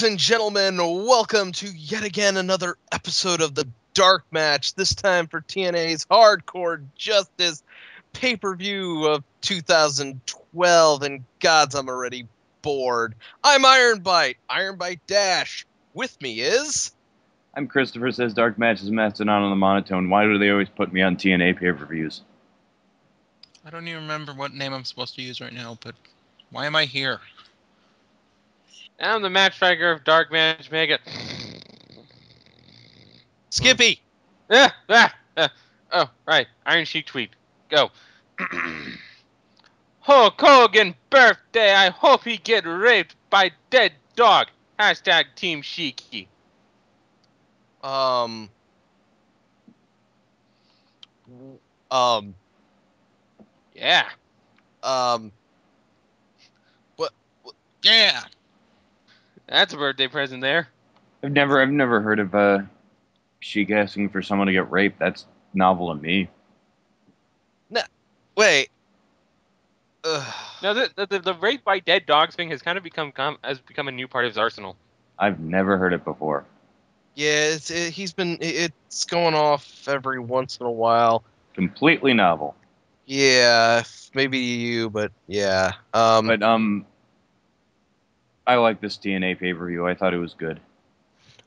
Ladies and gentlemen, welcome to yet again another episode of the Dark Match, this time for TNA's Hardcore Justice pay-per-view of 2012, and gods, I'm already bored. I'm Ironbite Dash. With me is... I'm Christopher says Dark Match is Mastodon on the monotone. Why do they always put me on TNA pay-per-views? I don't even remember what name I'm supposed to use right now, but why am I here? I'm the match striker of DarkMatch. Make it. Skippy. Oh, right. Iron Sheik tweet. Go. Hulk Hogan birthday. I hope he get raped by dead dog. Hashtag Team Sheiky. Yeah. What? Yeah. That's a birthday present there. I've never heard of Sheik asking for someone to get raped. That's novel to me. No, wait. No, the rape by dead dogs thing has kind of become a new part of his arsenal. I've never heard it before. Yeah, it's going off every once in a while. Completely novel. Yeah, maybe you, but yeah. But I like this TNA pay-per-view. I thought it was good.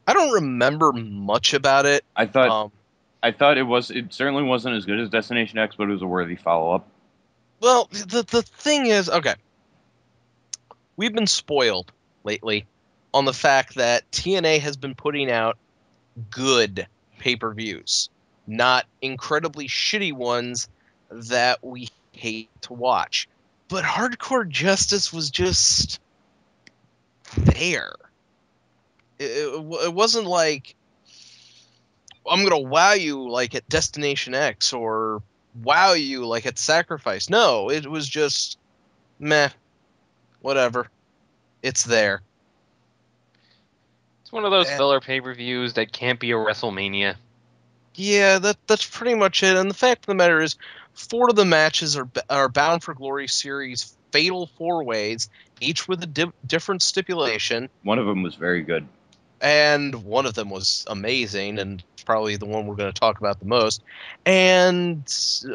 I don't remember much about it. I thought it certainly wasn't as good as Destination X, but it was a worthy follow-up. Well, the thing is, okay, we've been spoiled lately on the fact that TNA has been putting out good pay-per-views, not incredibly shitty ones that we hate to watch. But Hardcore Justice was just there. It wasn't like I'm gonna wow you like at Destination X or wow you like at Sacrifice. No, it was just meh, whatever. It's there. It's one of those filler pay-per-views that can't be a WrestleMania. Yeah, that's pretty much it. And the fact of the matter is, 4 of the matches are Bound for Glory series fatal 4-ways, each with a different stipulation. One of them was very good. And one of them was amazing, and probably the one we're going to talk about the most. And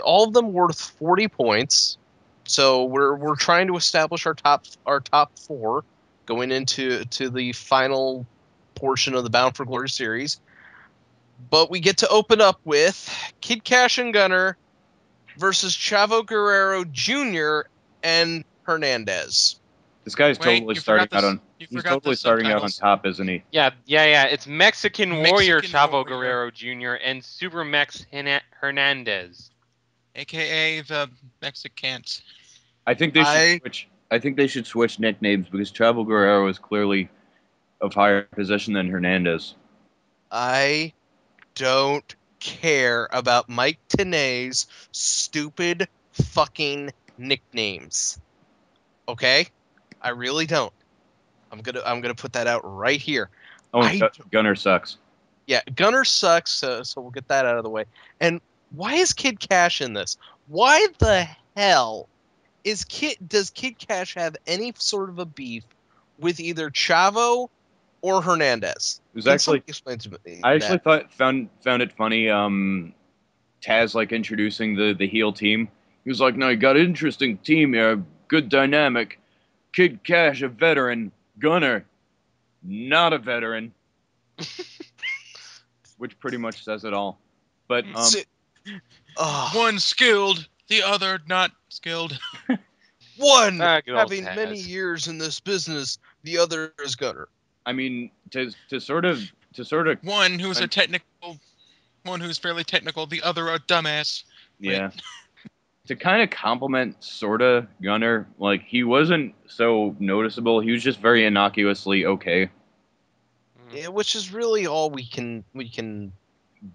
all of them worth 40 points. So we're trying to establish our top 4 going into the final portion of the Bound for Glory series. But we get to open up with Kid Cash and Gunner versus Chavo Guerrero Jr. and Hernandez. This guy's totally starting out on top, isn't he? Yeah. It's Mexican Warrior Chavo Guerrero Jr. and Super Mex Hernandez, AKA the Mexicans. I think they should switch nicknames because Chavo Guerrero is clearly of higher position than Hernandez. I don't care about Mike Tenay's stupid fucking nicknames. Okay? I really don't. I'm gonna put that out right here. Gunner sucks. Yeah, Gunner sucks, so we'll get that out of the way. And why is Kid Cash in this? Why the hell does Kid Cash have any sort of a beef with either Chavo or Hernandez? It was actually explain to me. I actually found it funny. Taz like introducing the heel team. He was like, "No, you got an interesting team here, good dynamic. Kid Cash, a veteran. Gunner, not a veteran." Which pretty much says it all. But one skilled, the other not skilled. One having many years in this business, the other is Gunner. I mean, to sort of one who's one who's fairly technical, the other a dumbass. Yeah. To kind of compliment sorta Gunner, like he wasn't so noticeable. He was just very innocuously okay. Yeah, which is really all we can.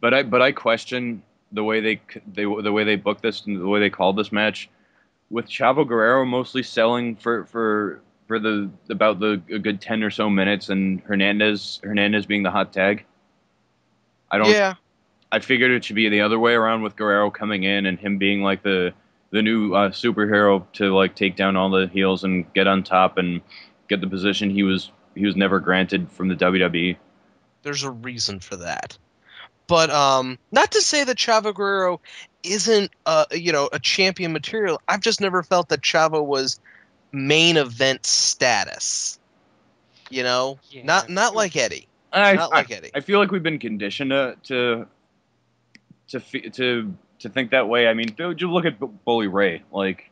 But I question the way they booked this and the way they called this match, with Chavo Guerrero mostly selling for a good 10 or so minutes, and Hernandez being the hot tag. I figured it should be the other way around, with Guerrero coming in and him being like the new superhero to like take down all the heels and get on top and get the position he was never granted from the WWE. There's a reason for that. But not to say that Chavo Guerrero isn't a champion material. I've just never felt that Chavo was main event status. Yeah. Not like Eddie. I, Not like Eddie. I feel like we've been conditioned to think that way. I mean, you look at Bully Ray. Like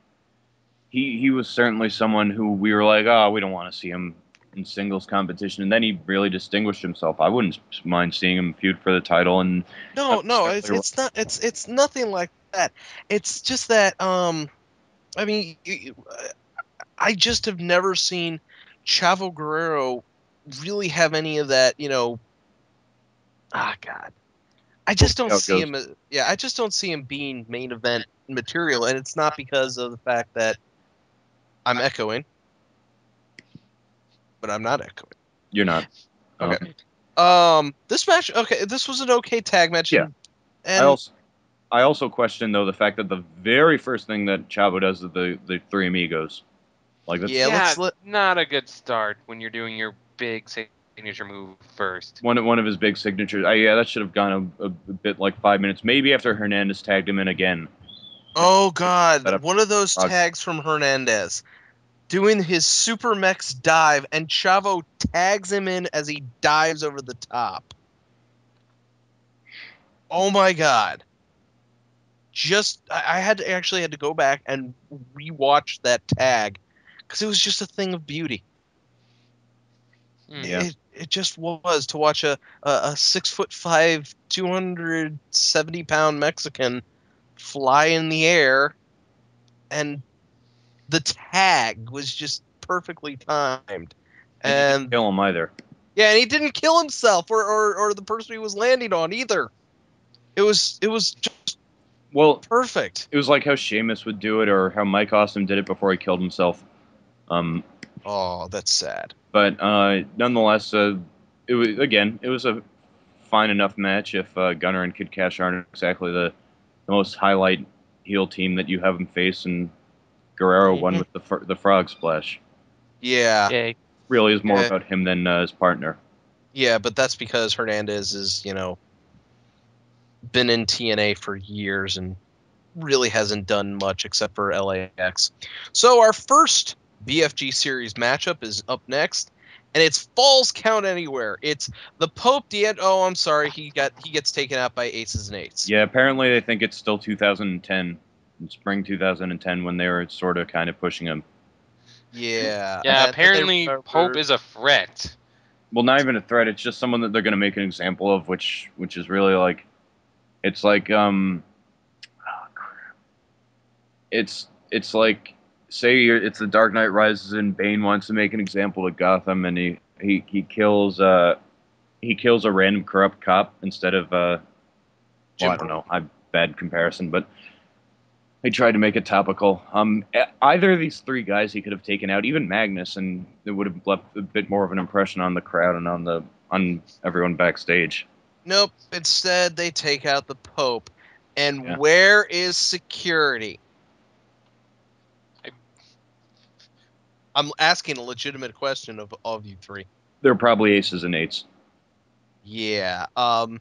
he was certainly someone who we were like, oh, we don't want to see him in singles competition, and then he really distinguished himself. I wouldn't mind seeing him feud for the title. And No, it's not. It's nothing like that. It's just that I mean, I just have never seen Chavo Guerrero really have any of that. God. I just don't how it see goes. him. I just don't see him being main event material, and it's not because of the fact that I'm echoing, but I'm not echoing. You're not. Okay. This match. Okay, this was an okay tag match. Yeah. And I also question though the fact that the very first thing that Chavo does is the Three Amigos. Like that's Yeah, not a good start when you're doing your big signature move first. one of his big signatures. That should have gone a bit like 5 minutes, maybe after Hernandez tagged him in again. oh Set God, up one of those Frog. tags from Hernandez. Doing his Super Mex dive, and Chavo tags him in as he dives over the top. Oh my God. I actually had to go back and rewatch that tag because it was just a thing of beauty. Yeah. It just was to watch a 6'5", 270-pound Mexican fly in the air, and the tag was just perfectly timed. And he didn't And kill him either. yeah, and he didn't kill himself or the person he was landing on either. It was just perfect. It was like how Sheamus would do it, or how Mike Awesome did it before he killed himself. Oh, that's sad. But nonetheless, it was a fine enough match. If Gunner and Kid Cash aren't exactly the most highlight heel team that you have them face, and Guerrero won with the frog splash. Yeah. Really is more about him than his partner. Yeah, but that's because Hernandez is, been in TNA for years and really hasn't done much except for LAX. So our first BFG series matchup is up next, and it's Falls Count Anywhere. It's the Pope Oh, I'm sorry, he gets taken out by Aces and Eights. Yeah, apparently they think it's still 2010, in spring 2010, when they were sort of kind of pushing him. Yeah. Yeah, apparently Pope is a threat. Well, not even a threat. It's just someone that they're going to make an example of, which is really like, it's like it's like, say it's the Dark Knight Rises and Bane wants to make an example of Gotham, and he kills a random corrupt cop instead of I don't know, bad comparison, but they tried to make it topical. Either of these three guys he could have taken out, even Magnus, and it would have left a bit more of an impression on the crowd and on everyone backstage. Nope. Instead, they take out the Pope. And where is security? I'm asking a legitimate question of you three. They're probably Aces and Eights. Yeah. I'll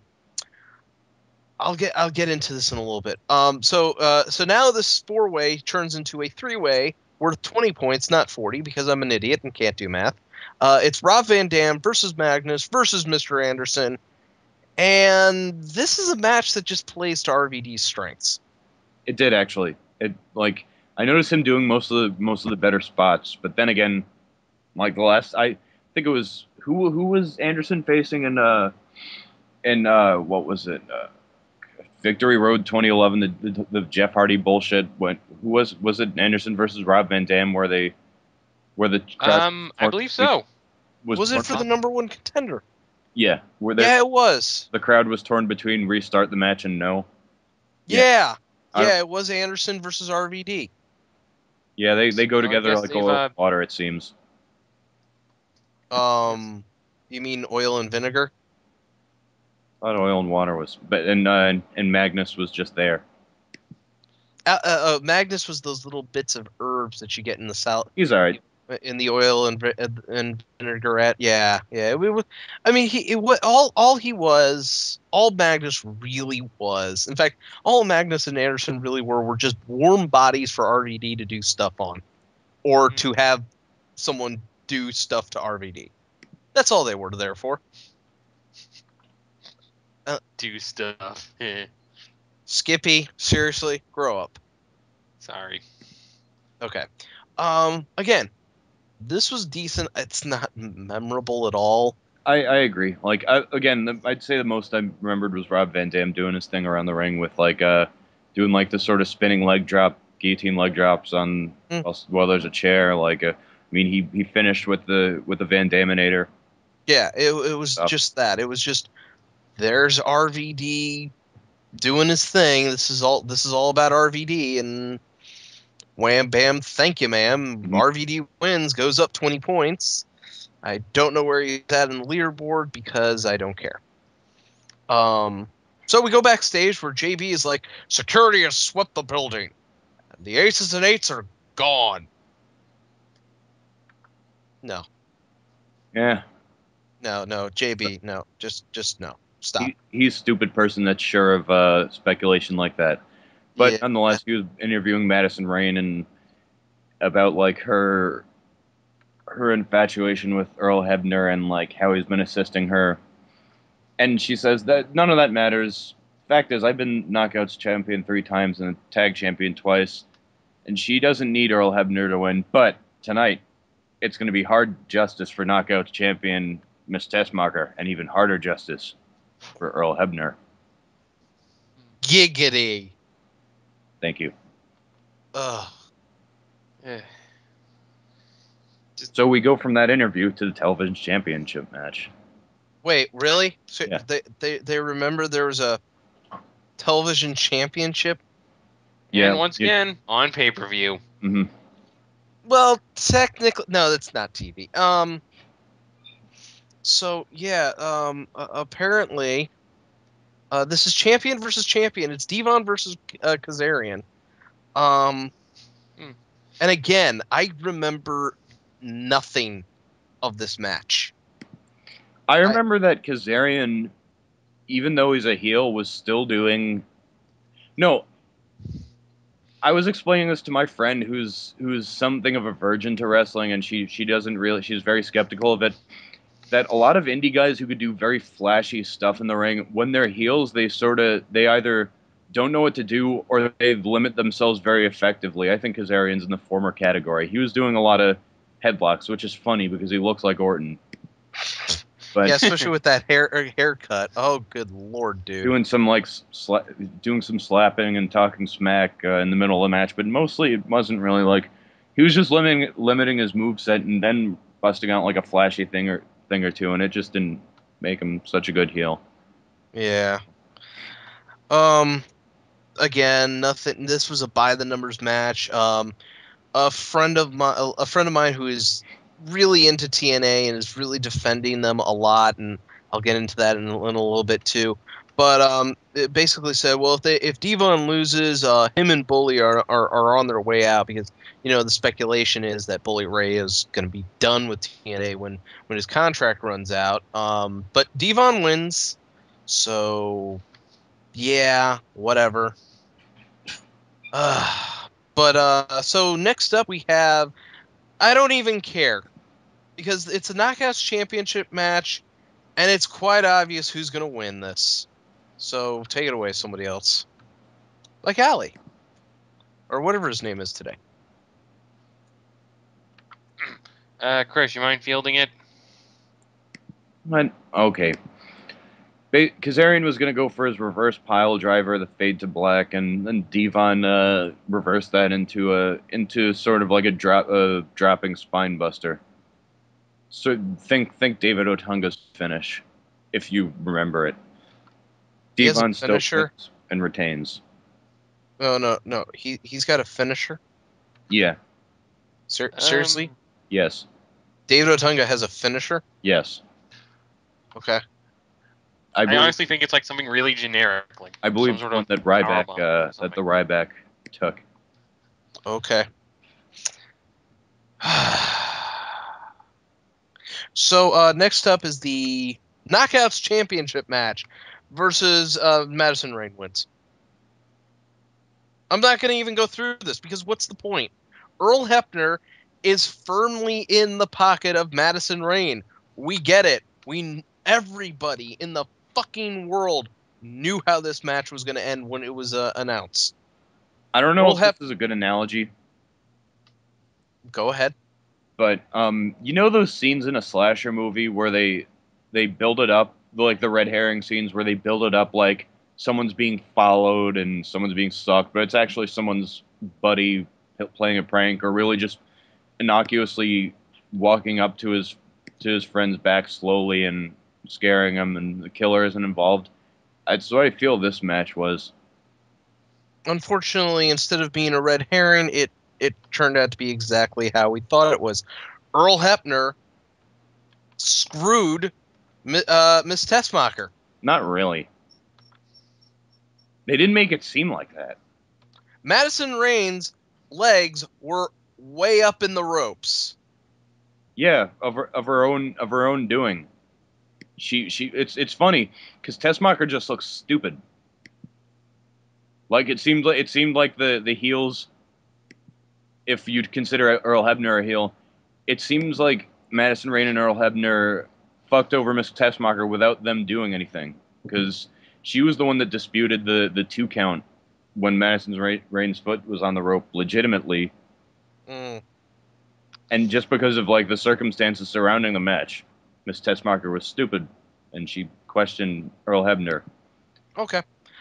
get into this in a little bit. So now this 4-way turns into a 3-way worth 20 points, not 40, because I'm an idiot and can't do math. It's Rob Van Dam versus Magnus versus Mr. Anderson, and this is a match that just plays to RVD's strengths. It did actually. I noticed him doing most of the better spots, but then again, like the last, I think it was who was Anderson facing in what was it? Victory Road 2011, the Jeff Hardy bullshit. Who was it Anderson versus Rob Van Dam where the crowd I believe so. Was it for the number one contender? Yeah, it was. The crowd was torn between restart the match and no. Yeah, it was Anderson versus RVD. Yeah, they go together like oil and water, it seems. You mean oil and vinegar? I thought oil and water was, and Magnus was just there. Magnus was those little bits of herbs that you get in the salad. He's all right. in the oil and vinaigrette. Yeah, yeah. I mean, all he was, all Magnus really was. In fact, all Magnus and Anderson really were just warm bodies for RVD to do stuff on, or to have someone do stuff to RVD. That's all they were there for. Do stuff. Skippy, seriously, grow up. Sorry. Okay. Again, this was decent. It's not memorable at all. I agree. Like I'd say the most I remembered was Rob Van Dam doing his thing around the ring with doing like the sort of spinning leg drop, guillotine leg drops on while there's a chair. I mean, he finished with the Van Daminator. Yeah, it was just that. It was just there's RVD doing his thing. This is all about RVD, and wham bam, thank you, ma'am. RVD wins, goes up 20 points. I don't know where he's at in the leaderboard because I don't care. So we go backstage where JB is like, security has swept the building. The aces and eights are gone. No. Yeah. No, JB, no. Just no. Stop. He's a stupid person that's sure of speculation like that. But Yeah. nonetheless, he was interviewing Madison Rayne and about like her infatuation with Earl Hebner and like how he's been assisting her. And she says that none of that matters. Fact is, I've been Knockouts champion 3 times and tag champion twice, and she doesn't need Earl Hebner to win. But tonight, it's going to be hard justice for Knockouts champion Miss Tessmacher, and even harder justice for Earl Hebner. Giggity. Thank you. Ugh. So we go from that interview to the television championship match. Wait, really? So Yeah. They remember there was a television championship? Yeah. And once again, on pay-per-view. Mm-hmm. Well, technically, no, that's not TV. So yeah, apparently, this is champion versus champion. It's Devon versus Kazarian. And again, I remember nothing of this match. I remember that Kazarian, even though he's a heel, was still doing. No, I was explaining this to my friend who's something of a virgin to wrestling, and she doesn't really. She's very skeptical of it. That a lot of indie guys who could do very flashy stuff in the ring, when they're heels, they either don't know what to do or they limit themselves very effectively. I think Kazarian's in the former category. He was doing a lot of headlocks, which is funny because he looks like Orton. But yeah, especially with that haircut. Oh, good lord, dude. Doing some doing some slapping and talking smack in the middle of the match, but mostly it wasn't really like he was just limiting his moveset and then busting out like a flashy thing or two, and it just didn't make him such a good heel. Yeah. Again, nothing. This was a by the numbers match. A friend of mine who is really into TNA and is really defending them a lot, and I'll get into that in a little bit too. But it basically said, well, if Devon loses, him and Bully are on their way out because the speculation is that Bully Ray is going to be done with TNA when his contract runs out. But Devon wins, so yeah, whatever. So next up we have, I don't even care because it's a Knockouts championship match and it's quite obvious who's going to win this. So take it away, somebody else. Like Ali. Or whatever his name is today. Chris, you mind fielding it? Okay. Kazarian was going to go for his reverse pile driver, the fade to black, and then Devon reversed that into sort of like a dropping spine buster. So think David Otunga's finish, if you remember it. Devon still wins and retains. Oh no, he's got a finisher. Yeah. Seriously? Yes. David Otunga has a finisher? Yes. Okay. I honestly think it's like something really generic, like I believe some sort of that Ryback took. Okay. So next up is the Knockouts Championship match versus Madison Rain wins. I'm not going to even go through this because what's the point? Earl Hebner is firmly in the pocket of Madison Rain. We get it. Everybody in the fucking world knew how this match was going to end when it was announced. I don't know if this is a good analogy. Go ahead. But you know those scenes in a slasher movie where they build it up, like the red herring scenes where they build it up like someone's being followed and someone's being stalked, but it's actually someone's buddy playing a prank, or really just innocuously walking up to his friend's back slowly and scaring him, and the killer isn't involved. That's what I feel this match was. Unfortunately, instead of being a red herring, it turned out to be exactly how we thought it was. Earl Hebner screwed Miss Tessmacher. Not really. They didn't make it seem like that. Madison Rain's legs were way up in the ropes. Yeah, of her own doing. It's funny because Tessmacher just looks stupid. Like it seemed like the heels, if you'd consider Earl Hebner a heel, it seems like Madison Rain and Earl Hebner fucked over Miss Tessmacher without them doing anything, because she was the one that disputed the 2 count when Madison Rain's foot was on the rope legitimately. And just because of like the circumstances surrounding the match, Miss Tessmacher was stupid, and she questioned Earl Hebner. Okay,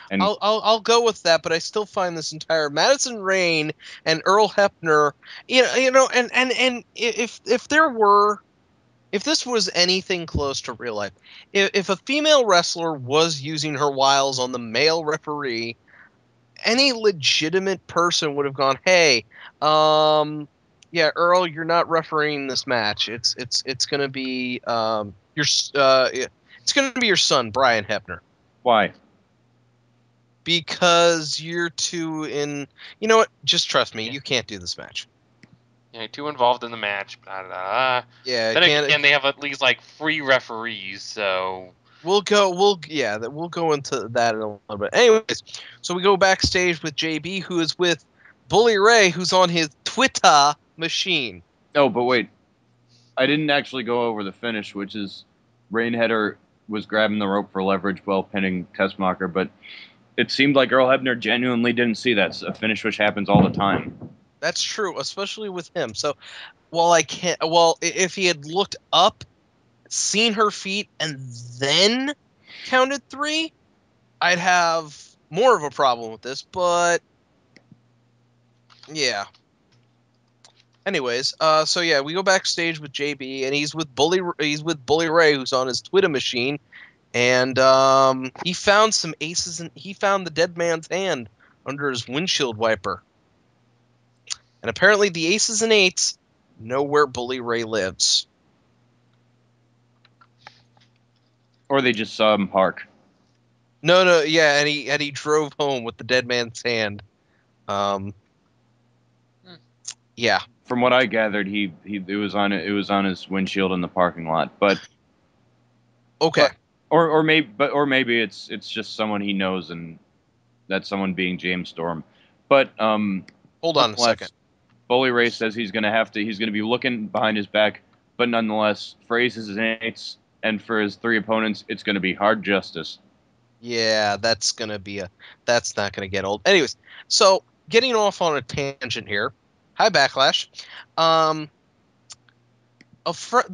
and I'll go with that, but I still find this entire Madison Rain and Earl Hebner, and if this was anything close to real life, if a female wrestler was using her wiles on the male referee, any legitimate person would have gone, hey, yeah, Earl, you're not refereeing this match. It's gonna be it's gonna be your son, Brian Hebner. Why? Because you're too in. You know what? Just trust me. You can't do this match. Yeah, too involved in the match. Blah, blah, blah. Yeah, Then again, they have at least like 3 referees, so we'll go into that in a little bit. Anyways, so we go backstage with JB, who is with Bully Ray, who's on his Twitter machine. Oh, but wait, I didn't actually go over the finish, which is Rainheader was grabbing the rope for leverage while pinning Tessmacher, but it seemed like Earl Hebner genuinely didn't see that, a finish which happens all the time. That's true, especially with him. So, if he had looked up, seen her feet, and then counted 3, I'd have more of a problem with this, but yeah. Anyways, so yeah, we go backstage with JB, and he's with Bully Ray, who's on his Twitter machine, and he found some aces, and he found the dead man's hand under his windshield wiper. And apparently the aces and eights know where Bully Ray lives. Or they just saw him park. No, yeah, and he drove home with the dead man's hand. Yeah. From what I gathered, it was on his windshield in the parking lot. But okay. Or maybe it's just someone he knows, and that's someone being James Storm. But hold on a second. Bully Ray says he's gonna be looking behind his back, but nonetheless, for aces and eights and for his 3 opponents, it's gonna be hard justice. Yeah, that's not gonna get old. Anyways, so getting off on a tangent here. Hi, Backlash. The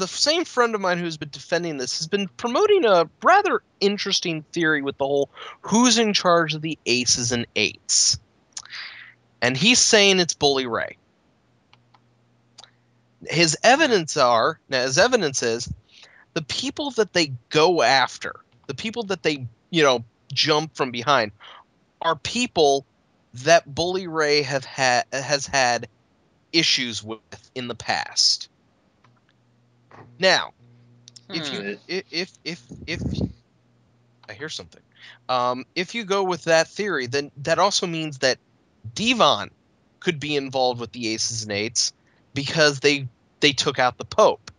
same friend of mine who's been defending this has been promoting a rather interesting theory with the whole who's in charge of the aces and eights. And he's saying it's Bully Ray. His evidence is the people that they go after, the people that they, jump from behind, are people that Bully Ray has had issues with in the past. Now, if I hear something, if you go with that theory, then that also means that Devon could be involved with the aces and eights because they took out the Pope.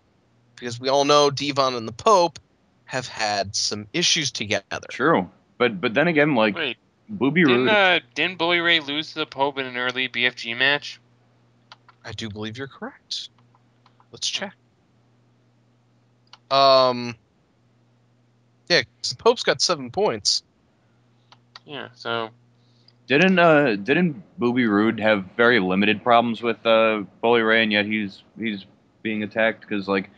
because we all know Devon and the Pope have had some issues together. True, but then again, like Wait, Booby Roode. didn't Bully Ray lose to the Pope in an early BFG match? I do believe you're correct. Let's check. Yeah, 'cause the Pope's got 7 points. Yeah, so Didn't Booby Roode have very limited problems with Bully Ray, and yet he's being attacked? Because like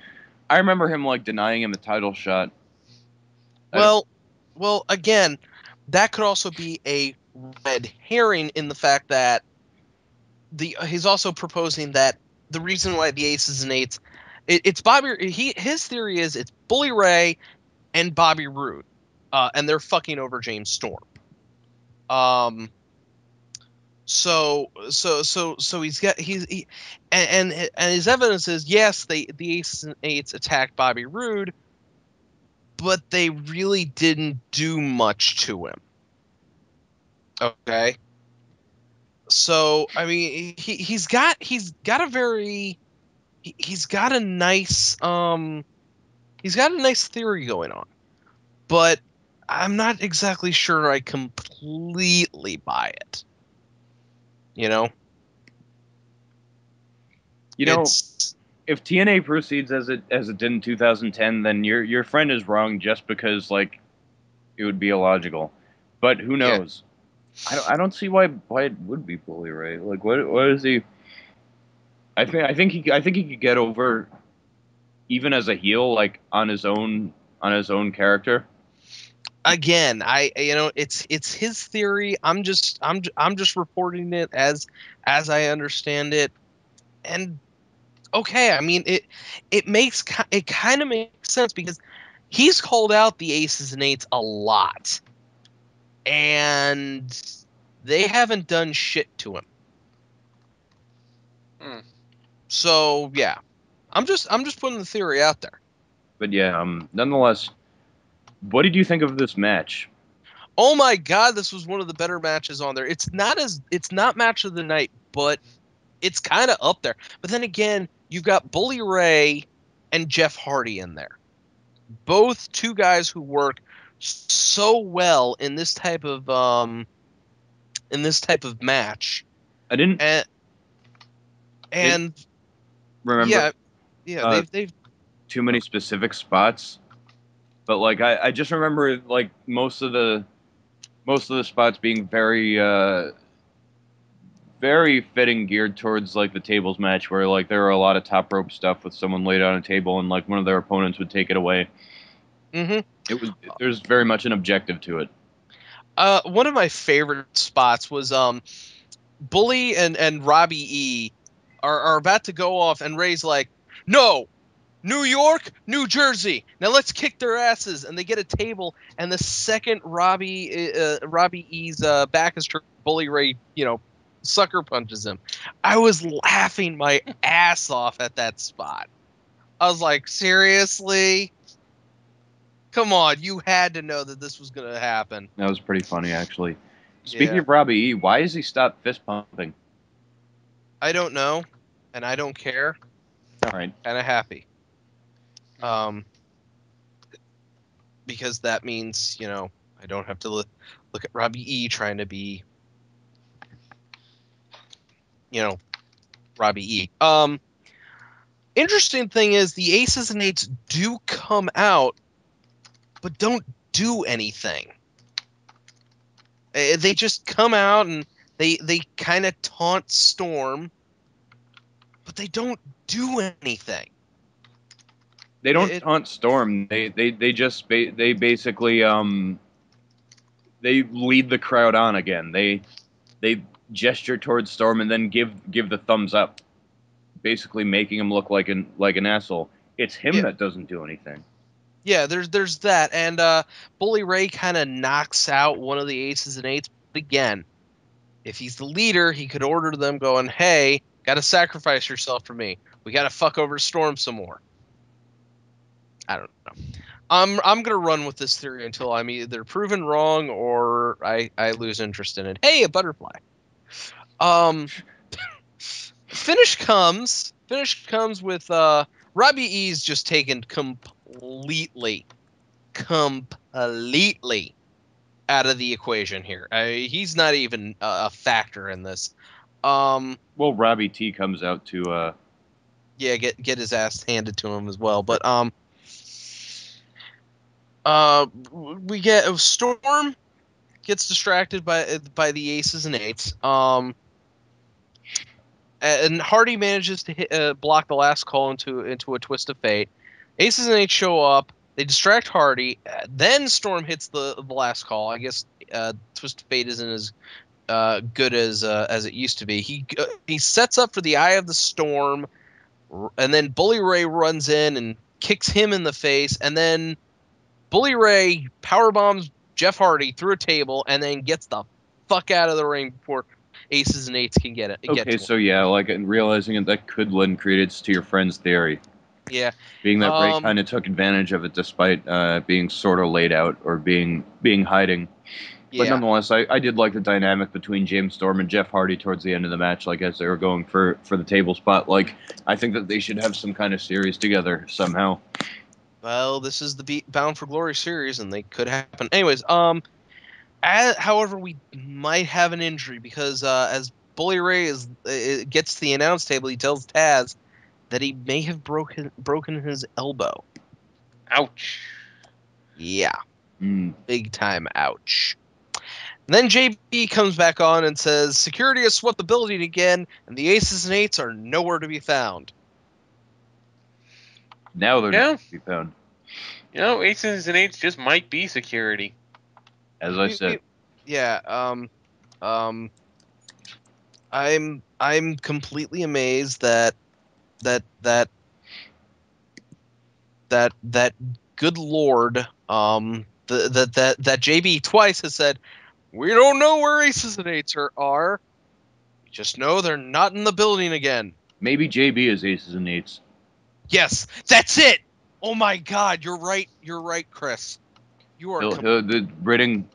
I remember him like denying him a title shot. Well, again, that could also be a red herring in the fact that he's also proposing that the reason why the aces and eights, it's Bobby. His theory is it's Bully Ray and Bobby Roode, and they're fucking over James Storm. So and his evidence is yes, the aces and eights attacked Bobby Roode, but they really didn't do much to him. Okay. So I mean, he's got a very he's got a nice theory going on, but I'm not exactly sure I completely buy it. You know, If TNA proceeds as it did in 2010, then your friend is wrong just because like it would be illogical. But who Yeah. knows? I don't see why it would be Bully Ray. Like what is he? I think he could get over even as a heel, like on his own character. again, it's his theory. I'm just reporting it as I understand it, and okay, I mean it kind of makes sense because he's called out the aces and eights a lot, and they haven't done shit to him. So yeah, I'm just putting the theory out there. But yeah, nonetheless, what did you think of this match? Oh my god, this was one of the better matches on there. It's not match of the night, but it's kind of up there. But then again, you've got Bully Ray and Jeff Hardy in there. Both two guys who work so well in this type of match. I didn't And remember they've too many specific spots, but like I just remember like most of the spots being very fitting, geared towards like the tables match, where like there were a lot of top rope stuff with someone laid on a table and like one of their opponents would take it away. There's very much an objective to it. One of my favorite spots was Bully and Robbie E are about to go off, and Ray's like, no, New York, New Jersey. Now let's kick their asses. And they get a table, and the second Robbie E's back is turned, Bully Ray, sucker punches him. I was laughing my ass off at that spot. I was like, seriously? Come on, you had to know that this was going to happen. That was pretty funny, actually. Speaking Yeah. of Robbie E, why has he stopped fist pumping? I don't know, and I don't care. All right. Kind of happy. Because that means, I don't have to look at Robbie E trying to be, Robbie E. Interesting thing is the aces and eights do come out, but don't do anything. They just come out and they kind of taunt Storm, but they don't do anything. They don't taunt Storm. They basically they lead the crowd on again. They gesture towards Storm and then give the thumbs up, basically making him look like an asshole. It's him that doesn't do anything. Yeah, there's that, and Bully Ray kind of knocks out one of the aces and eights. But again, if he's the leader, he could order them going, "Hey, got to sacrifice yourself for me. We got to fuck over Storm some more." I don't know. I'm gonna run with this theory until I'm either proven wrong or I lose interest in it. Hey, a butterfly. Finish comes with Robbie E's just taken completely out of the equation here. He's not even a factor in this. Well, Robbie T comes out to Yeah, get his ass handed to him as well. But we get Storm gets distracted by the aces and eights. And Hardy manages to block the last call into a twist of fate. Aces and eights show up. They distract Hardy. Then Storm hits the last call. I guess twist of fate isn't as good as it used to be. He sets up for the Eye of the Storm, and then Bully Ray runs in and kicks him in the face, and then Bully Ray powerbombs Jeff Hardy through a table, and then gets the fuck out of the ring before aces and eights can get it. okay, so yeah, like and realizing it, that could lend credence to your friend's theory. Yeah, being that Ray kind of took advantage of it despite being sort of laid out or being hiding. yeah. But nonetheless, I did like the dynamic between James Storm and Jeff Hardy towards the end of the match, like as they were going for the table spot. Like, I think that they should have some kind of series together somehow. Well, this is the Bound for Glory series, and they could happen. Anyways, however, we might have an injury because as Bully Ray gets to the announce table, he tells Taz that he may have broken his elbow. Ouch. Yeah. Big time ouch. And then JB comes back on and says, security has swept the building again, and the aces and eights are nowhere to be found. Now they're not to be found. You know, aces and eights just might be security. As I said. Yeah, I'm completely amazed that good Lord, that JB twice has said, we don't know where aces and eights are. We just know they're not in the building again. Maybe JB is aces and eights. Yes, that's it. Oh my God, you're right. You're right, Chris. You are invading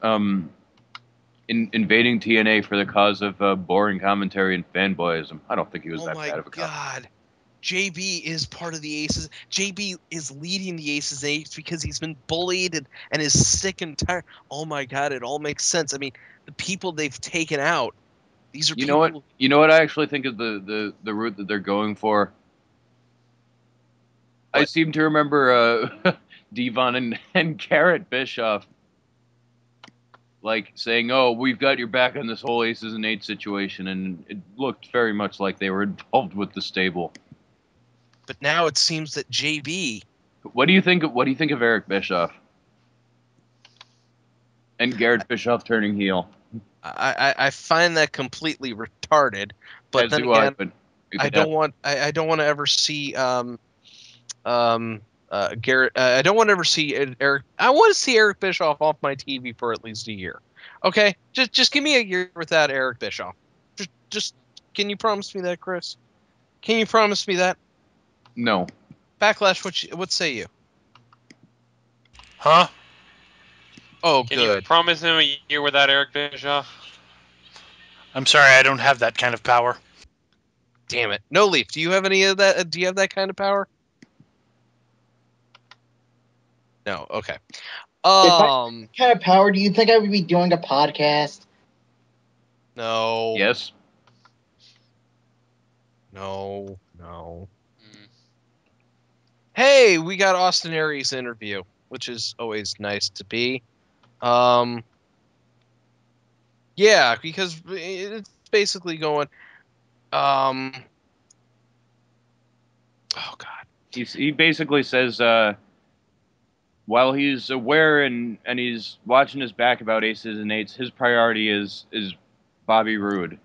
TNA for the cause of boring commentary and fanboyism. I don't think he was that bad of a cop. Oh my God. JB is part of the Aces. JB is leading the Aces and Eights because he's been bullied and is sick and tired. Oh my God, it all makes sense. I mean, the people they've taken out, these are people. You know what I actually think is the route that they're going for? What? I seem to remember Devon and Garrett Bischoff like saying, "Oh, we've got your back on this whole aces and eights situation," and it looked very much like they were involved with the stable. But now it seems that JB. What do you think of Eric Bischoff and Garrett Bischoff turning heel? I find that completely retarded. But then again, I don't want to ever see Garrett. I don't want to ever see Eric. I want to see Eric Bischoff off my TV for at least a year. Okay, just give me a year without Eric Bischoff. Just can you promise me that, Chris? Can you promise me that? No. Backlash, what say you? Huh? Oh, Can good. you promise him a year without Eric Bischoff? I'm sorry, I don't have that kind of power. Damn it. No Leaf, do you have any of that? Do you have that kind of power? No, okay. What kind of power do you think I would be doing a podcast? No. Yes. No. Hey, we got Austin Aries' interview, which is always nice to be. Yeah, because it's basically going, oh God. He basically says, while he's aware and he's watching his back about aces and eights, his priority is Bobby Roode.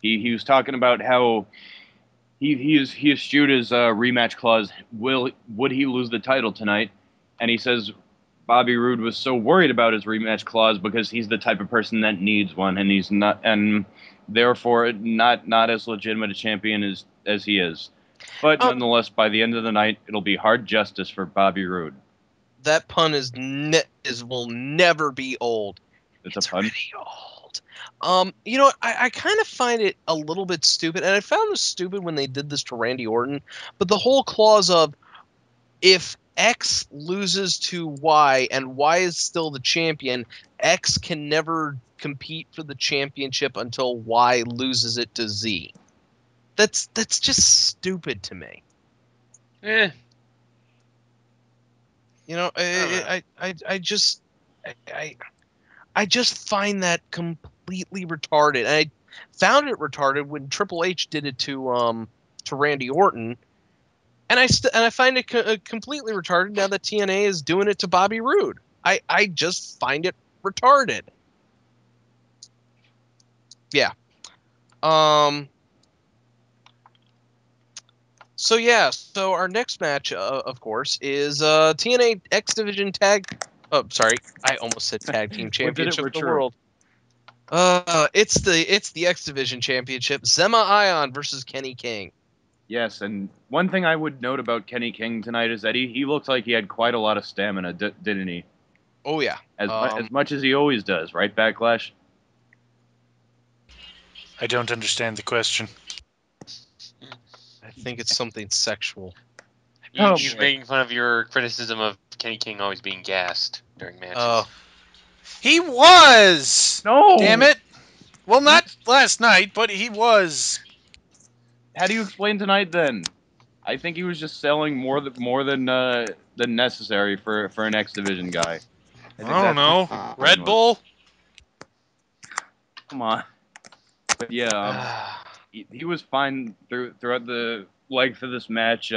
He was talking about how he eschewed his rematch clause. Would he lose the title tonight? And he says Bobby Roode was so worried about his rematch clause because he's the type of person that needs one, and he's not, and therefore not as legitimate a champion as he is. But nonetheless, by the end of the night, it'll be hard justice for Bobby Roode. That pun will never be old. It's a pun. Already old. You know, I kind of find it a little bit stupid, and I found this stupid when they did this to Randy Orton. But the whole clause of, if X loses to Y and Y is still the champion, X can never compete for the championship until Y loses it to Z. That's just stupid to me. Eh. You know, I just find that completely retarded. And I found it retarded when Triple H did it to Randy Orton, and I find it completely retarded now that TNA is doing it to Bobby Roode. I just find it retarded. Yeah. So yeah, so our next match, of course, is TNA X Division Tag. Oh, sorry, I almost said Tag Team Championship of the world. It's the X Division Championship. Zema Ion versus Kenny King. Yes, and one thing I would note about Kenny King tonight is that he looked like he had quite a lot of stamina, didn't he? Oh yeah, As much as he always does, right, Backlash? I don't understand the question. I think it's something sexual. He's making fun of your criticism of Kenny King always being gassed during matches. He was! No! Damn it! Well, not last night, but he was. How do you explain tonight then? I think he was just selling more than necessary for an X Division guy. I don't know. Red Bull? Come on. But yeah, he was fine throughout the length of this match.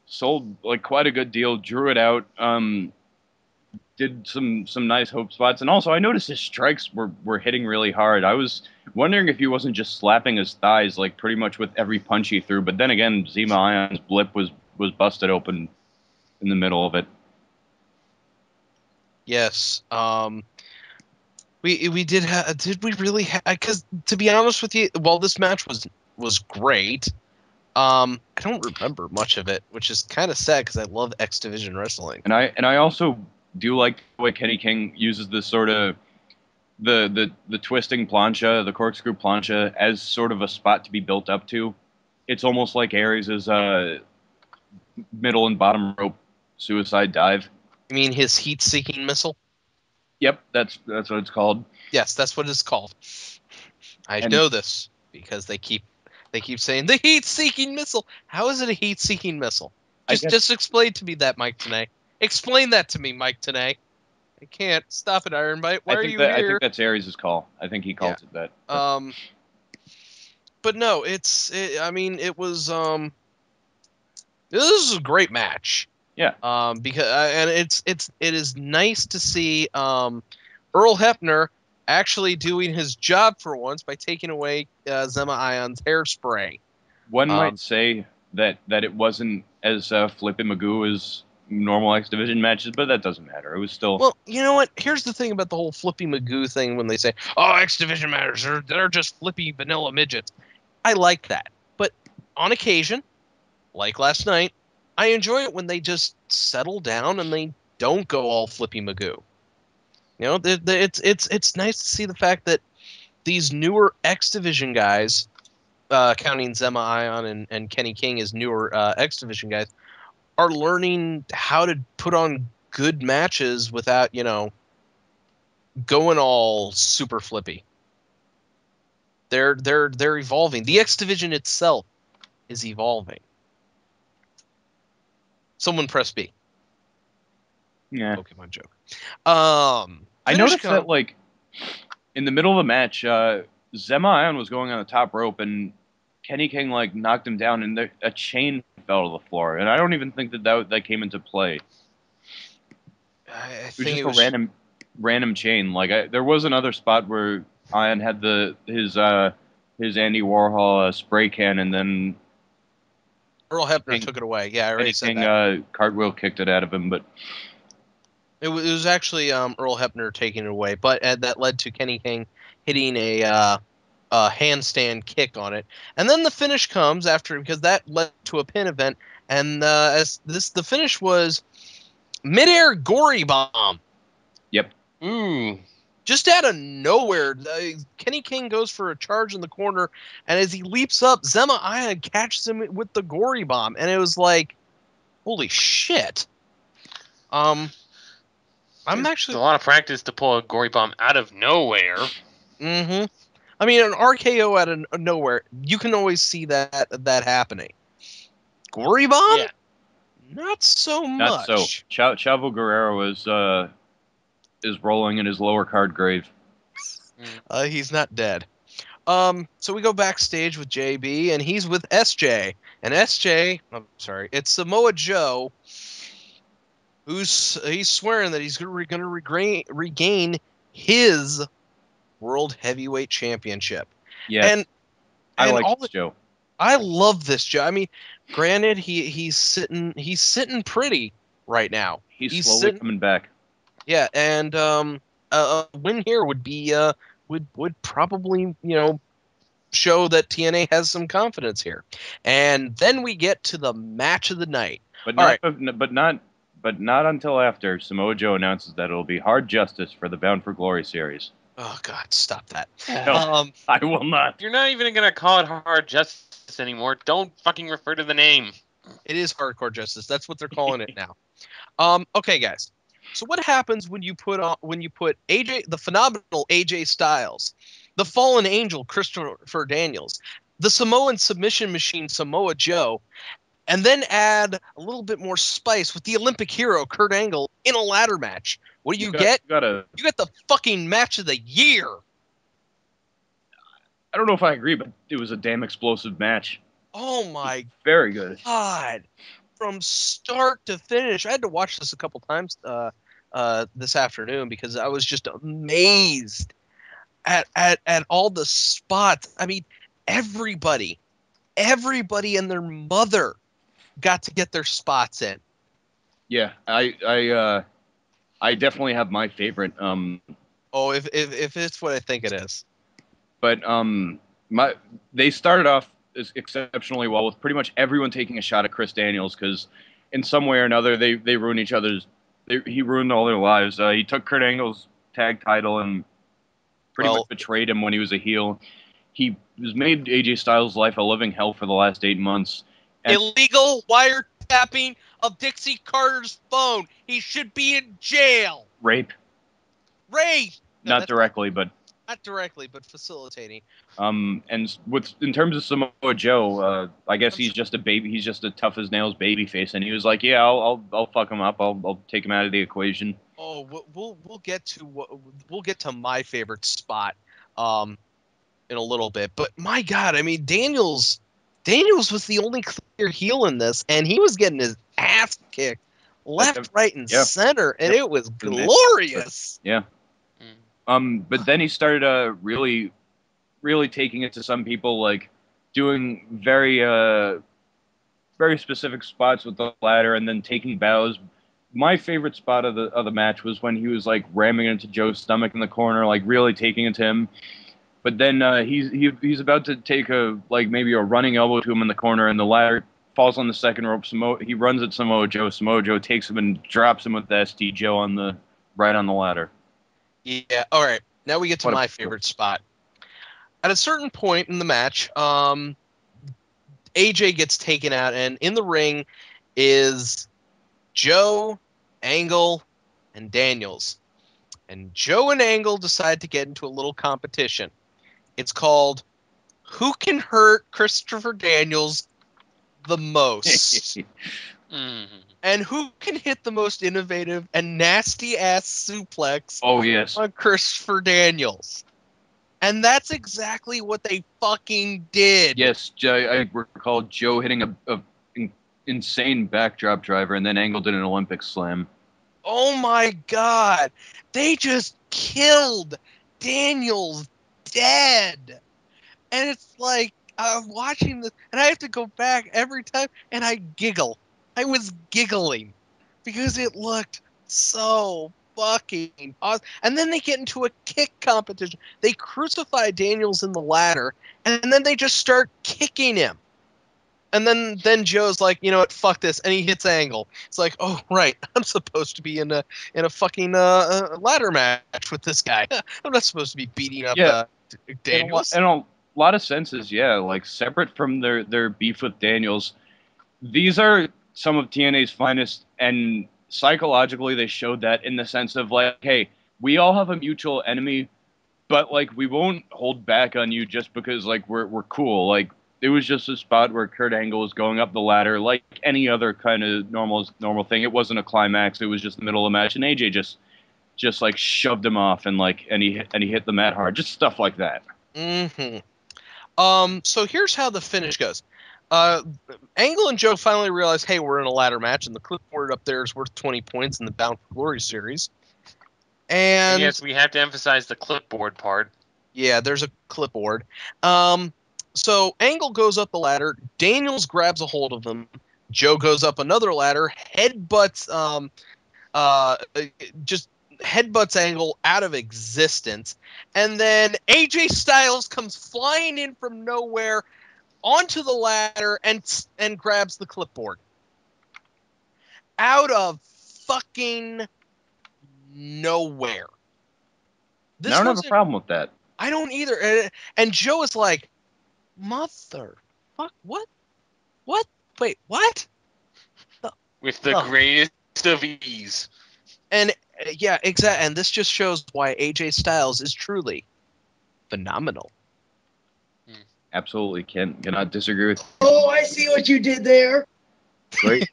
Sold like quite a good deal, drew it out. Did some nice hope spots, and also I noticed his strikes were hitting really hard. I was wondering if he wasn't just slapping his thighs like pretty much with every punch he threw. But then again, Zema Ion's blip was busted open in the middle of it. Yes. We did we really because to be honest with you, while this match was great, I don't remember much of it, which is kind of sad because I love X Division wrestling. And I also do like the way Kenny King uses this sort of the twisting plancha, the corkscrew plancha, as sort of a spot to be built up to. It's almost like Aries' middle and bottom rope suicide dive. You mean his heat-seeking missile? Yep, that's what it's called. Yes, that's what it's called. I know this because they keep saying the heat-seeking missile. How is it a heat-seeking missile? Just explain to me that, Mike Tenay. Explain that to me, Mike Tenay. I can't. Stop it, Iron Bite. Why are you here? I think that's Aries' call. I think he calls it that. But no, I mean, it was this is a great match. Yeah. Because and it is nice to see Earl Hebner actually doing his job for once by taking away Zema Ion's hairspray. One might say that it wasn't as flippy Magoo as normal X Division matches, but that doesn't matter. It was still. Well, you know what? Here's the thing about the whole Flippy Magoo thing when they say, "Oh, X Division matches they're just flippy vanilla midgets." I like that, but on occasion, like last night, I enjoy it when they just settle down and they don't go all Flippy Magoo. You know, it's nice to see the fact that these newer X Division guys, counting Zema Ion and Kenny King as newer X Division guys, are learning how to put on good matches without, going all super flippy. They're evolving. The X Division itself is evolving. Someone press B. Yeah. Pokemon joke. I noticed that like in the middle of the match, Zema Ion was going on the top rope and Kenny King like knocked him down and a chain fell to the floor, and I don't even think that came into play. I it was think just a random chain. Like there was another spot where Ion had his Andy Warhol spray can, and then Earl Hebner took it away. Yeah, I already said that. King cartwheel kicked it out of him, but it was actually Earl Hebner taking it away, but that led to Kenny King hitting a handstand kick on it, and then the finish comes after because that led to a pin event, and the finish was midair gory bomb. Yep. Just out of nowhere, Kenny King goes for a charge in the corner, and as he leaps up, Zema Ion catches him with the gory bomb, and it was like, Holy shit. I'm It's actually. a lot of practice to pull a gory bomb out of nowhere. Mm-hmm. I mean, an RKO out of nowhere, you can always see that happening. Gory bomb? Yeah. Not so Not so. much. Chavo Guerrero is rolling in his lower card grave. He's not dead. So we go backstage with JB, and he's with SJ. And SJ, I'm sorry, it's Samoa Joe, he's swearing that he's going to regain his World Heavyweight Championship. Yes, I like all this Joe. I love this Joe. I mean, granted, he's sitting pretty right now. He's slowly coming back. Yeah, and a win here would be would probably show that TNA has some confidence here. And then we get to the match of the night. But All not, right. but not until after Samoa Joe announces that it'll be hard justice for the Bound for Glory series. Oh God, stop that. No, I will not. You're not even gonna call it hard justice anymore. Don't fucking refer to the name. It is hardcore justice. That's what they're calling it now. Okay, guys. So what happens when you put AJ, the phenomenal AJ Styles, the fallen angel Christopher Daniels, the Samoan submission machine Samoa Joe, and then add a little bit more spice with the Olympic hero Kurt Angle in a ladder match? What do you get? You get the fucking match of the year. I don't know if I agree, but it was a damn explosive match. Oh my Very good. God. From start to finish. I had to watch this a couple times this afternoon because I was just amazed at all the spots. I mean, everybody and their mother got to get their spots in. Yeah, I definitely have my favorite. If it's what I think it is. But they started off exceptionally well with pretty much everyone taking a shot at Chris Daniels because in some way or another they ruined each other's. He ruined all their lives. He took Kurt Angle's tag title and pretty much betrayed him when he was a heel. He has made AJ Styles' life a living hell for the last 8 months. Illegal wiretapping of Dixie Carter's phone. He should be in jail. Rape. No, not directly, but facilitating. And in terms of Samoa Joe, I guess he's just a baby. He's just a tough as nails baby face, and he was like, "Yeah, I'll fuck him up. I'll take him out of the equation." Oh, we'll get to my favorite spot, in a little bit. But my God, I mean, Daniels was the only clear heel in this, and he was getting his ass kicked left, right, and center, and it was glorious. Yeah. But then he started really, really taking it to some people, like doing very, very specific spots with the ladder, and then taking bows. My favorite spot of the match was when he was like ramming into Joe's stomach in the corner, like really taking it to him. But then he's about to take maybe a running elbow to him in the corner, and the ladder falls on the second rope. He runs at Samoa Joe. Samoa Joe takes him and drops him with the ST Joe right on the ladder. Yeah. All right. Now we get to my favorite spot. At a certain point in the match, AJ gets taken out, and in the ring is Joe, Angle, and Daniels. And Joe and Angle decide to get into a little competition. It's called Who Can Hurt Christopher Daniels the Most? And who can hit the most innovative and nasty ass suplex on Christopher Daniels? And that's exactly what they fucking did. Yes, I recall Joe hitting a insane backdrop driver, and then Angle did an Olympic slam. Oh my God. They just killed Daniels dead. And it's like, I'm watching this, and I have to go back every time, and I giggle. I was giggling because it looked so fucking awesome. And then they get into a kick competition. They crucify Daniels in the ladder, and then they just start kicking him. And then Joe's like, you know what, fuck this, and he hits Angle. It's like, oh right, I'm supposed to be in a fucking ladder match with this guy. I'm not supposed to be beating up Daniels. In a lot of senses, yeah, like separate from their beef with Daniels. These are some of TNA's finest, and psychologically they showed that in the sense of like, hey, we all have a mutual enemy, but like we won't hold back on you just because like we're cool. Like it was just a spot where Kurt Angle was going up the ladder like any other kind of normal thing. It wasn't a climax. It was just the middle of the match, and AJ just like shoved him off and he hit the mat hard. Just stuff like that. Mm-hmm. So here's how the finish goes. Angle and Joe finally realize, hey, we're in a ladder match, and the clipboard up there is worth 20 points in the Bound for Glory series. And yes, we have to emphasize the clipboard part. Yeah, there's a clipboard. So Angle goes up the ladder. Daniels grabs a hold of him. Joe goes up another ladder, headbutts, just headbutts Angle out of existence, and then AJ Styles comes flying in from nowhere onto the ladder and grabs the clipboard out of fucking nowhere. I don't have a problem with that. I don't either. And Joe is like, mother fuck, what? Wait, what? With the greatest of ease. And yeah, exactly. And this just shows why AJ Styles is truly phenomenal. Absolutely cannot disagree with. Oh, I see what you did there. Great.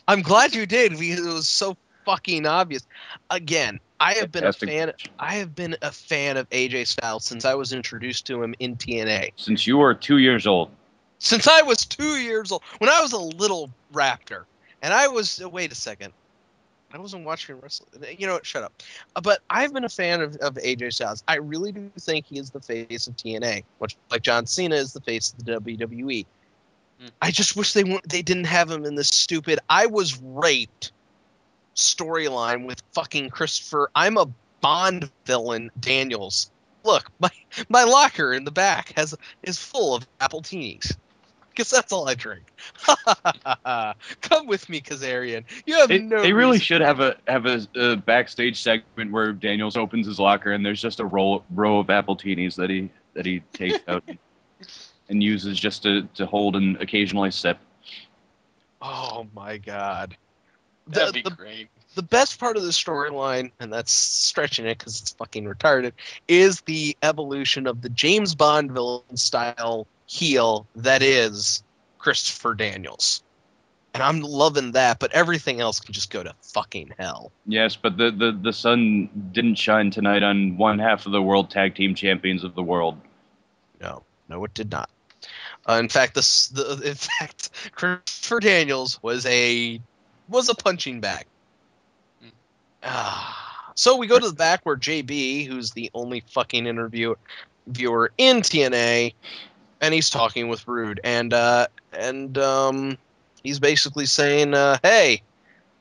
I'm glad you did because it was so fucking obvious. Again, I have been a fan of AJ Styles since I was introduced to him in TNA. Since you were 2 years old. Since I was 2 years old, when I was a little raptor, and I was wait a second, I wasn't watching wrestling. You know what? Shut up. But I've been a fan of AJ Styles. I really do think he is the face of TNA, much like John Cena is the face of the WWE. I just wish they didn't have him in this stupid "I was raped" storyline with fucking Christopher. I'm a Bond villain, Daniels. Look, my locker in the back is full of Appletinis. Because that's all I drink. Come with me, Kazarian. You have no. They really should have a backstage segment where Daniels opens his locker and there's just a row of Appletinis that he takes out and uses just to hold and occasionally sip. Oh my god. That'd be great. The best part of the storyline, and that's stretching it because it's fucking retarded, is the evolution of the James Bond villain style heel that is Christopher Daniels. And I'm loving that, but everything else can just go to fucking hell. Yes, but the sun didn't shine tonight on one half of the World Tag Team Champions of the world. No, it did not. In fact, Christopher Daniels was a punching bag. So we go to the back where JB, who's the only fucking viewer in TNA, and he's talking with Rude, and he's basically saying, "Hey,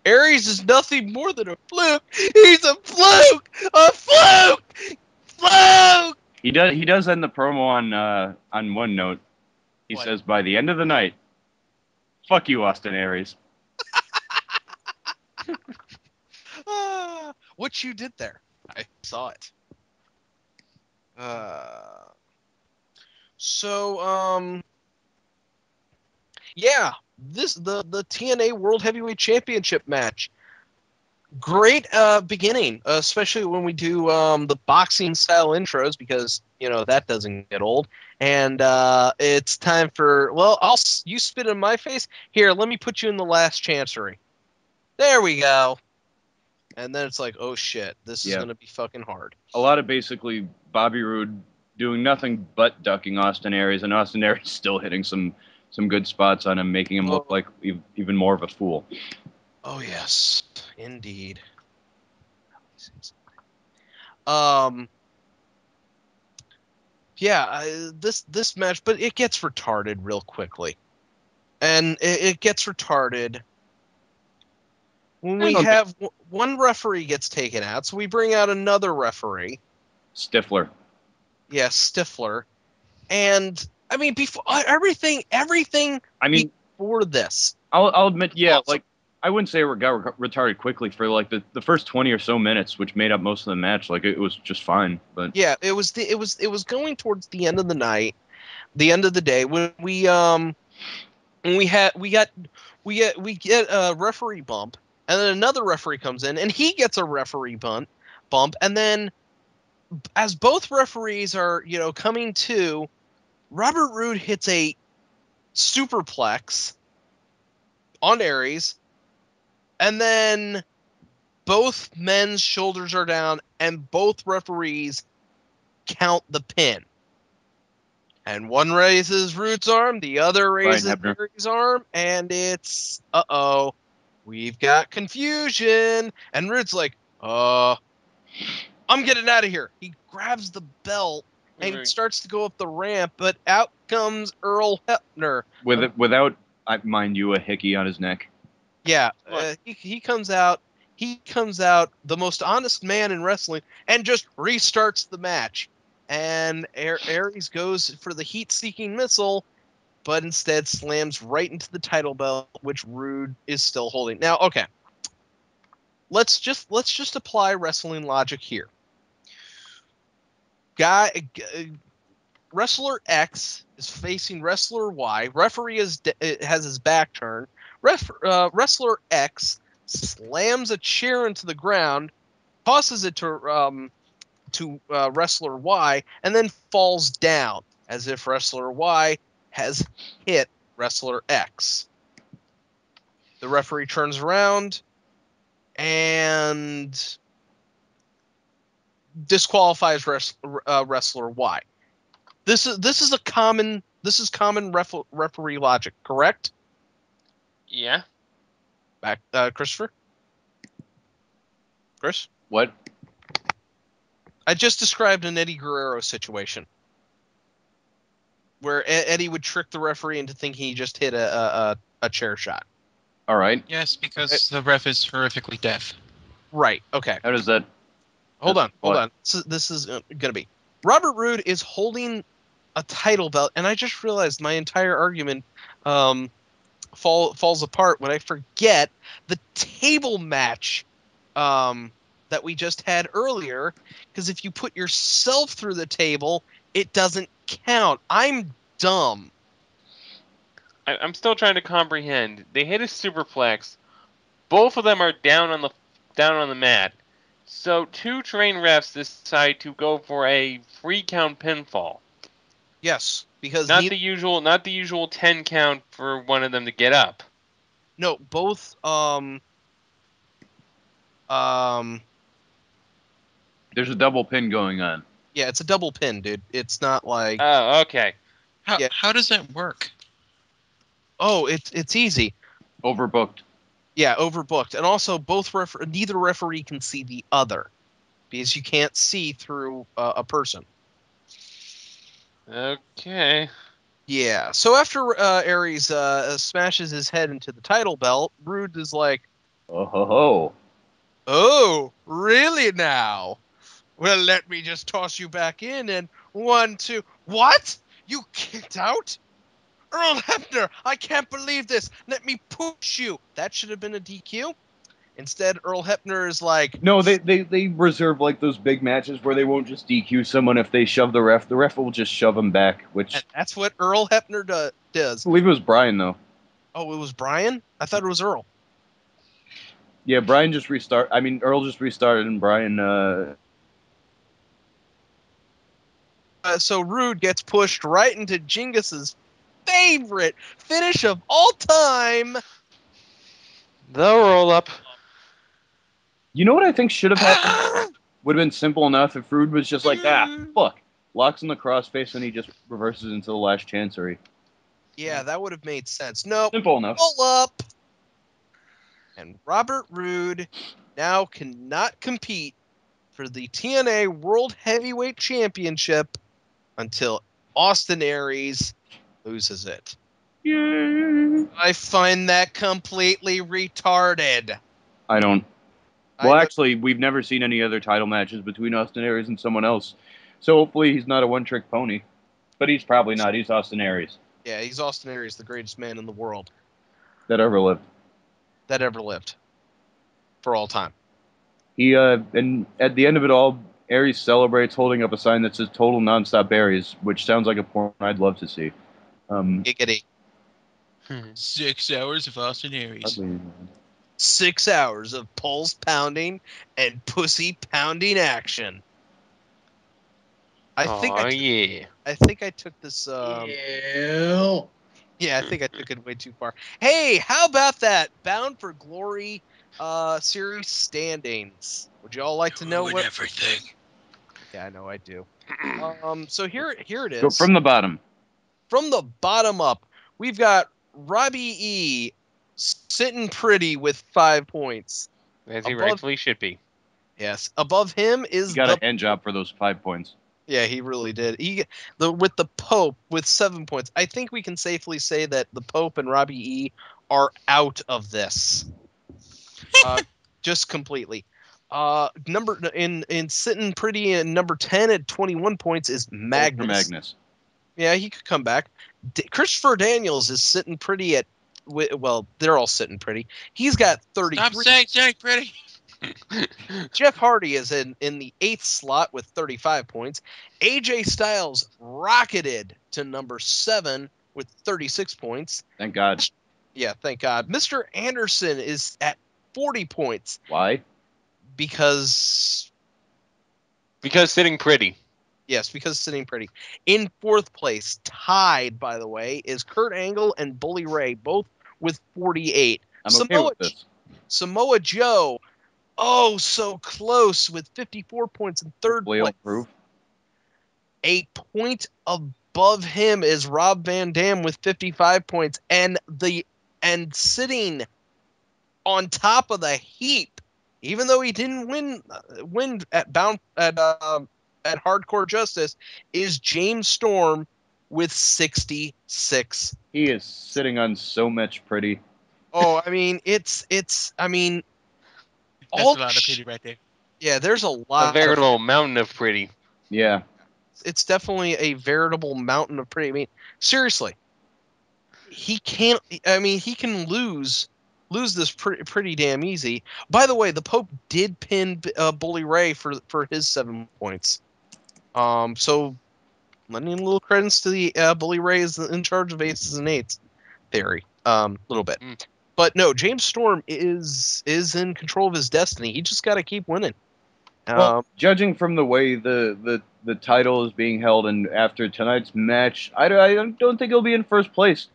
Aries is nothing more than a fluke. He's a fluke, fluke." He does end the promo on one note. He says, "By the end of the night, fuck you, Austin Aries." What you did there? I saw it. Yeah, the TNA World Heavyweight Championship match. Great beginning, especially when we do the boxing style intros because that doesn't get old. And it's time for you spit in my face. Here, let me put you in the last chancery. There we go. And then it's like, oh shit, this is gonna be fucking hard. A lot of basically Bobby Roode doing nothing but ducking Austin Aries, and Austin Aries still hitting some good spots on him, making him look like even more of a fool. Oh yes, indeed. This match, but it gets retarded real quickly, and it gets retarded when we have one referee gets taken out, so we bring out another referee. Stifler. Yeah, Stifler. And I mean, before everything. I mean, before this, I'll admit, yeah, awesome. Like I wouldn't say it got retarded quickly for like the first 20 or so minutes, which made up most of the match. Like it was just fine, but yeah, it was going towards the end of the night, the end of the day when we And we get a referee bump, and then another referee comes in, and he gets a referee bump, and then as both referees are coming to, Robert Roode hits a superplex on Aries, and then both men's shoulders are down, and both referees count the pin. And one raises Roode's arm, the other raises Aries' arm, and it's, we've got confusion. And Roode's like, I'm getting out of here. He grabs the belt and starts to go up the ramp, but out comes Earl Hebner. Without, mind you, a hickey on his neck. Yeah, he comes out. He comes out the most honest man in wrestling and just restarts the match. And Aries goes for the heat-seeking missile, but instead slams right into the title belt, which Roode is still holding. Now, okay, let's just apply wrestling logic here. Wrestler X is facing Wrestler Y. Referee has his back turned. Wrestler X slams a chair into the ground, tosses it to Wrestler Y, and then falls down as if Wrestler Y has hit Wrestler X. The referee turns around and disqualifies Wrestler Y. This is common referee logic, correct? Yeah. Back, Christopher. Chris? What? I just described an Eddie Guerrero situation where Eddie would trick the referee into thinking he just hit a chair shot. All right. Yes, because the ref is horrifically deaf. Right. Okay. How does that? Hold on. This is gonna be. Robert Roode is holding a title belt, and I just realized my entire argument falls apart when I forget the table match that we just had earlier, because if you put yourself through the table, it doesn't count. I'm dumb. I'm still trying to comprehend. They hit a superplex. Both of them are down on the mat. So two trained refs decide to go for a 3-count pinfall. Yes, because not the usual 10 count for one of them to get up. No, both there's a double pin going on. Yeah, it's a double pin, dude. It's not like... Oh, okay. How does that work? Oh, it's easy. Overbooked. Yeah, overbooked. And also, neither referee can see the other, because you can't see through a person. Okay. Yeah. So after Aries smashes his head into the title belt, Roode is like, Oh, really now? Well, let me just toss you back in, and 1, 2... What? You kicked out? Earl Hebner, I can't believe this. Let me push you. That should have been a DQ. Instead, Earl Hebner is like... No, they reserve like those big matches where they won't just DQ someone if they shove the ref. The ref will just shove them back, which... And that's what Earl Hebner does. I believe it was Brian, though. Oh, it was Brian? I thought it was Earl. Yeah, Brian just restarted. I mean, Earl just restarted, and Brian... So Roode gets pushed right into Gingus's favorite finish of all time. The roll up. You know what I think should have happened? Would have been simple enough if Roode was just like, fuck. Locks in the crossface and he just reverses into the last chancery. Yeah, that would have made sense. Nope. Simple enough. Pull up. And Robert Roode now cannot compete for the TNA World Heavyweight Championship until Austin Aries loses it. Yay. I find that completely retarded. I don't. Well, actually, we've never seen any other title matches between Austin Aries and someone else. So hopefully he's not a one-trick pony. But he's probably not. He's Austin Aries. Yeah, he's Austin Aries, the greatest man in the world. That ever lived. For all time. He, and at the end of it all, Aries celebrates holding up a sign that says Total Nonstop Aries, which sounds like a porn I'd love to see. Giggity. 6 hours of Austin Aries. 6 hours of pulse pounding and pussy pounding action. I think I took this. Ew. Yeah, I think I took it way too far. Hey, how about that Bound for Glory series standings? Would you all like to know what? Everything. Yeah, I know I do. So here it is. Go from the bottom. From the bottom up, we've got Robbie E sitting pretty with 5 points. As he Above- rightfully should be. Yes, above him is You got a hand job for those 5 points. Yeah, he really did. With the Pope with 7 points. I think we can safely say that the Pope and Robbie E are out of this, just completely. Number in sitting pretty in number 10 at 21 points is Magnus. Yeah, he could come back. Christopher Daniels is sitting pretty at well, they're all sitting pretty. He's got 33. Stop saying pretty. Jeff Hardy is in the 8th slot with 35 points. AJ Styles rocketed to number 7 with 36 points. Thank God. Yeah, thank God. Mr. Anderson is at 40 points. Why? Because sitting pretty. Yes, because sitting pretty. In 4th place, tied, by the way, is Kurt Angle and Bully Ray, both with 48. I'm okay with this. Samoa Joe, oh, so close with 54 points in 3rd place. Improve. A point above him is Rob Van Dam with 55 points, and sitting on top of the heap, even though he didn't win at Hardcore Justice, is James Storm with 66. He is sitting on so much pretty. Oh, I mean, it's I mean, That's a lot of pity right there. Yeah, there's a lot. A veritable mountain of pretty. Yeah. It's definitely a veritable mountain of pretty. I mean, seriously, he can't. I mean, he can lose this pretty damn easy. By the way, the Pope did pin Bully Ray for his 7 points. So lending a little credence to the Bully Ray is in charge of aces and eights theory, little bit. But no, James Storm is in control of his destiny. He just got to keep winning. Well, judging from the way the title is being held, and after tonight's match, I don't think he'll be in first place.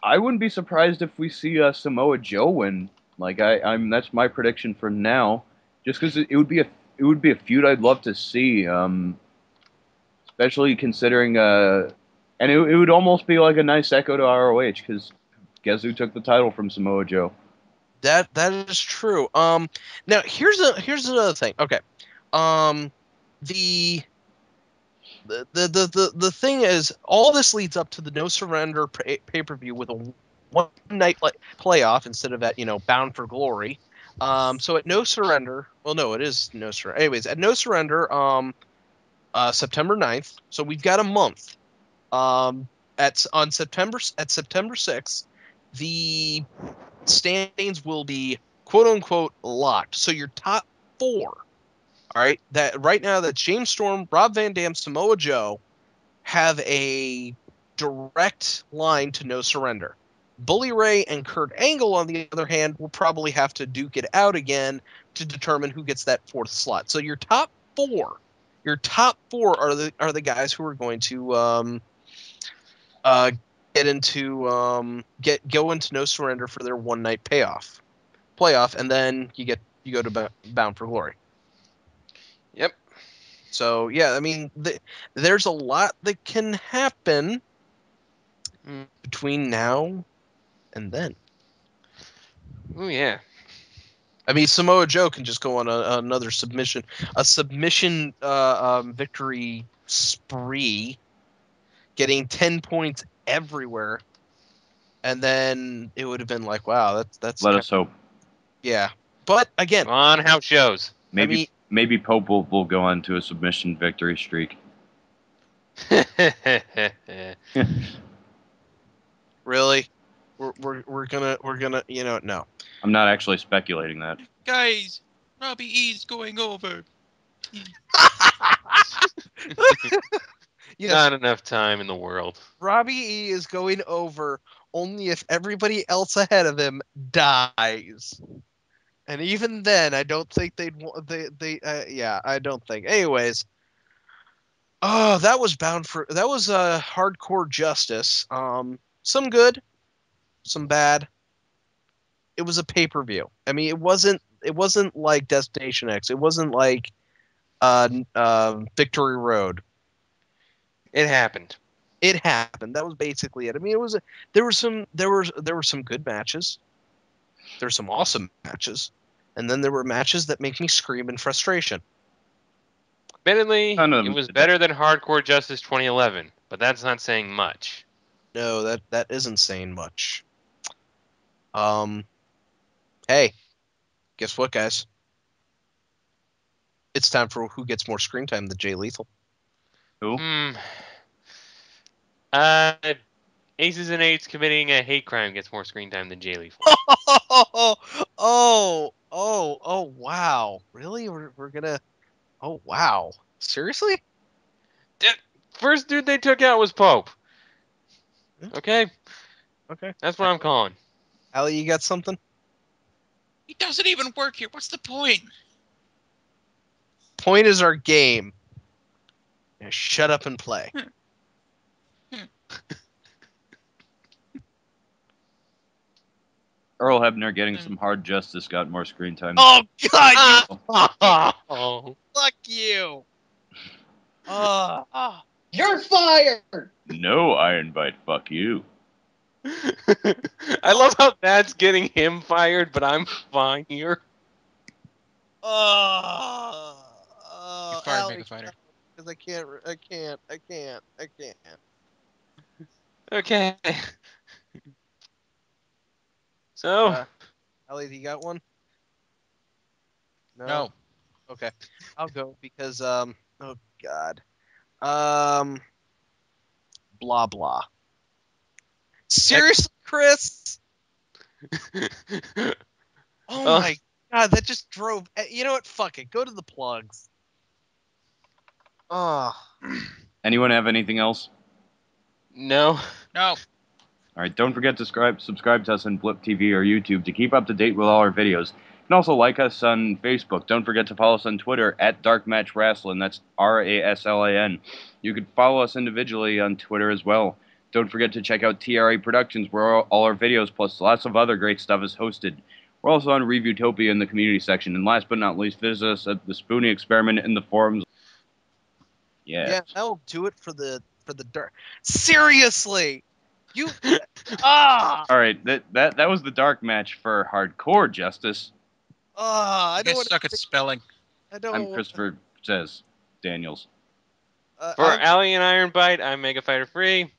I wouldn't be surprised if we see Samoa Joe win. Like I'm that's my prediction for now. Just because it would be a feud I'd love to see, especially considering and it would almost be like a nice echo to ROH, because guess who took the title from Samoa Joe? That is true. Now here's another thing. Okay. The thing is, all this leads up to the No Surrender pay-per-view with a one-night playoff instead of at Bound for Glory. So at No Surrender, well, no, it is No Surrender. Anyways, at No Surrender, September 9th. So we've got a month. At September 6th, the standings will be quote unquote locked. So your top 4. All right, that right now that's James Storm, Rob Van Dam, Samoa Joe have a direct line to No Surrender. Bully Ray and Kurt Angle, on the other hand, will probably have to duke it out again to determine who gets that 4th slot. So your top 4 are the guys who are going to go into No Surrender for their one-night playoff, and then you go to Bound for Glory. Yep. So yeah, I mean, there's a lot that can happen between now and then. Oh yeah. I mean, Samoa Joe can just go on another submission victory spree, getting 10 points everywhere, and then it would have been like, wow, that's. Let us hope. Yeah, but again, on house shows. Maybe Pope will go on to a submission victory streak. Really, we're gonna no. I'm not actually speculating that. Guys, Robbie E's going over. Yes, Not enough time in the world. Robbie E is going over only if everybody else ahead of him dies. And even then, I don't think they'd want. Yeah, I don't think. Anyways, oh, that was hardcore justice. Some good, some bad. It was a pay-per-view. I mean, it wasn't like Destination X. It wasn't like Victory Road. It happened. It happened. That was basically it. I mean, there were some good matches. There's some awesome matches, and then there were matches that make me scream in frustration. Admittedly, None of it them was did better than Hardcore Justice 2011, but that's not saying much. No, that isn't saying much. Hey, guess what, guys? It's time for who gets more screen time than Jay Lethal. Who? Uh, Aces and Eights committing a hate crime gets more screen time than Jay Lethal. Oh, wow. Really? We're gonna. Oh, wow. Seriously? First dude they took out was Pope. Okay, Okay. that's what I'm calling. Allie, you got something? He doesn't even work here. What's the point? Point is our game. Now shut up and play. Earl Hebner getting some hard justice got more screen time. Oh, God, you Oh. fuck you. Oh. You're fired. No Iron Bite, fuck you. I love how that's getting him fired, but I'm fine here. Oh, Fire Allie, Mega Fighter. because I can't. Okay. So, Elliot, you got one? No. Okay. I'll go because oh god. Blah blah. Seriously, Chris? Oh my god, that just drove. You know what? Fuck it. Go to the plugs. Oh. Anyone have anything else? no. No. All right, don't forget to subscribe to us on Blip TV or YouTube to keep up to date with all our videos. You can also like us on Facebook. Don't forget to follow us on Twitter at DarkMatch Wrestling. That's RASLAN. You can follow us individually on Twitter as well. Don't forget to check out TRA Productions, where all our videos plus lots of other great stuff is hosted. We're also on Reviewtopia in the community section. And last but not least, visit us at the Spoonie Experiment in the forums. Yeah, that'll do it for the dark. Seriously, you. Ah. All right, that was the dark match for Hardcore Justice. Ah. I You don't guys want suck at spelling. I don't. I'm Christopher Says Daniels. For I'm, Allie and Iron Bite, I'm Mega Fighter Free.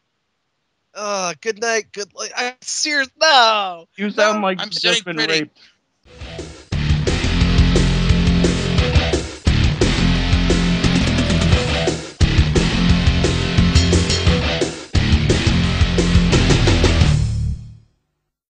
good night. Good. I serious. No. You sound like I'm you've sitting just been pretty. raped.